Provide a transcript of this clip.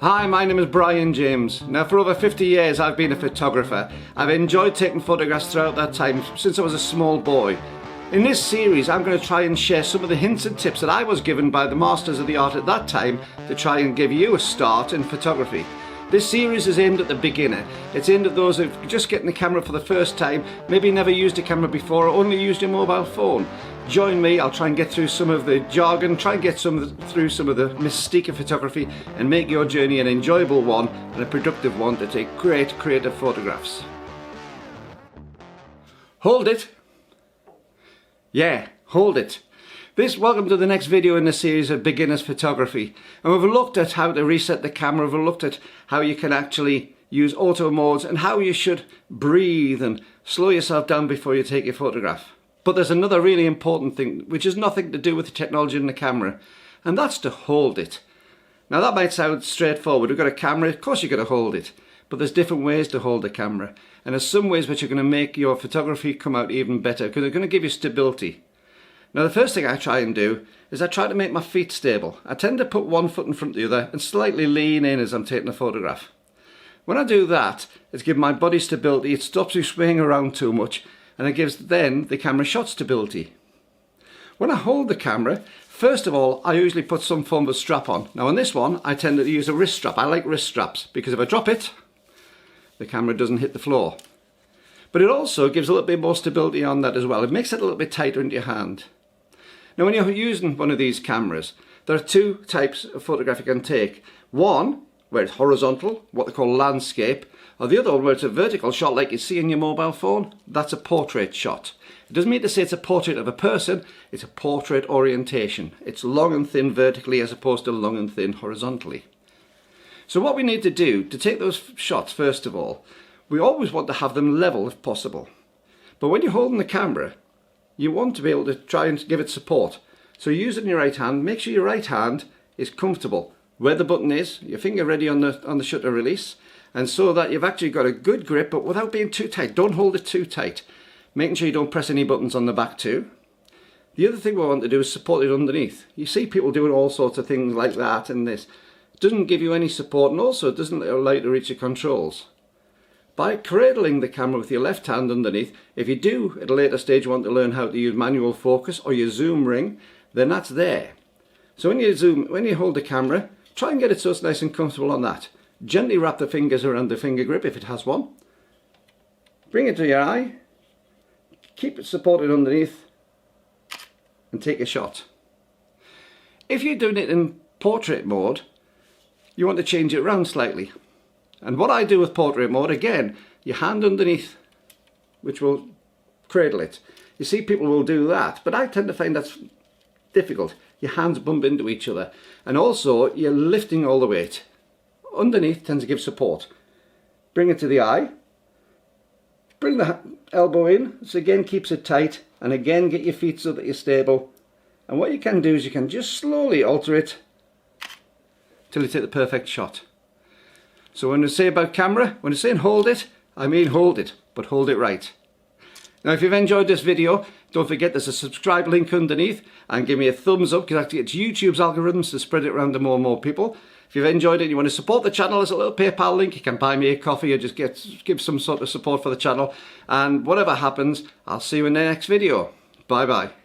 Hi, my name is Brian James. Now for over 50 years I've been a photographer. I've enjoyed taking photographs throughout that time since I was a small boy. In this series I'm going to try and share some of the hints and tips that I was given by the masters of the art at that time to try and give you a start in photography. This series is aimed at the beginner. It's aimed at those who are just getting the camera for the first time, maybe never used a camera before or only used your mobile phone. Join me, I'll try and get through some of the jargon, try and get through some of the mystique of photography and make your journey an enjoyable one and a productive one to take great creative photographs. Hold it! Yeah, hold it. Welcome to the next video in the series of beginners photography, and we've looked at how to reset the camera, we've looked at how you can actually use auto modes and how you should breathe and slow yourself down before you take your photograph. But there's another really important thing which has nothing to do with the technology in the camera, and that's to hold it. Now that might sound straightforward. We've got a camera, of course you've got to hold it, but there's different ways to hold the camera, and there's some ways which are going to make your photography come out even better because they're going to give you stability. Now the first thing I try and do is I try to make my feet stable. I tend to put one foot in front of the other and slightly lean in as I'm taking a photograph. When I do that, it's giving my body stability, it stops me swaying around too much, and it gives then the camera shot stability. When I hold the camera, first of all, I usually put some form of strap on. Now on this one, I tend to use a wrist strap. I like wrist straps because if I drop it, the camera doesn't hit the floor. But it also gives a little bit more stability on that as well. It makes it a little bit tighter into your hand. Now when you're using one of these cameras, there are two types of photograph you can take. One, where it's horizontal, what they call landscape, or the other one where it's a vertical shot like you see in your mobile phone. That's a portrait shot. It doesn't mean to say it's a portrait of a person, it's a portrait orientation. It's long and thin vertically as opposed to long and thin horizontally. So what we need to do to take those shots, first of all, we always want to have them level if possible. But when you're holding the camera, you want to be able to try and give it support. So use it in your right hand, make sure your right hand is comfortable where the button is, your finger ready on the shutter release, and so that you've actually got a good grip but without being too tight. Don't hold it too tight. Making sure you don't press any buttons on the back too. The other thing we want to do is support it underneath. You see people doing all sorts of things like that and this. It doesn't give you any support and also it doesn't allow you to reach your controls. By cradling the camera with your left hand underneath, if you do at a later stage want to learn how to use manual focus or your zoom ring, then that's there. So when you hold the camera, try and get it so it's nice and comfortable on that. Gently wrap the fingers around the finger grip if it has one. Bring it to your eye, keep it supported underneath, and take a shot. If you're doing it in portrait mode, you want to change it around slightly. And what I do with portrait mode, again, your hand underneath, which will cradle it. You see people will do that, but I tend to find that's difficult. Your hands bump into each other. And also, you're lifting all the weight. Underneath tends to give support. Bring it to the eye. Bring the elbow in, so again keeps it tight. And again, get your feet so that you're stable. And what you can do is you can just slowly alter it till you take the perfect shot. So when I say about camera, when I say hold it, I mean hold it, but hold it right. Now if you've enjoyed this video, don't forget there's a subscribe link underneath and give me a thumbs up because actually it's YouTube's algorithms to spread it around to more and more people. If you've enjoyed it and you want to support the channel, there's a little PayPal link. You can buy me a coffee or just give some sort of support for the channel. And whatever happens, I'll see you in the next video. Bye bye.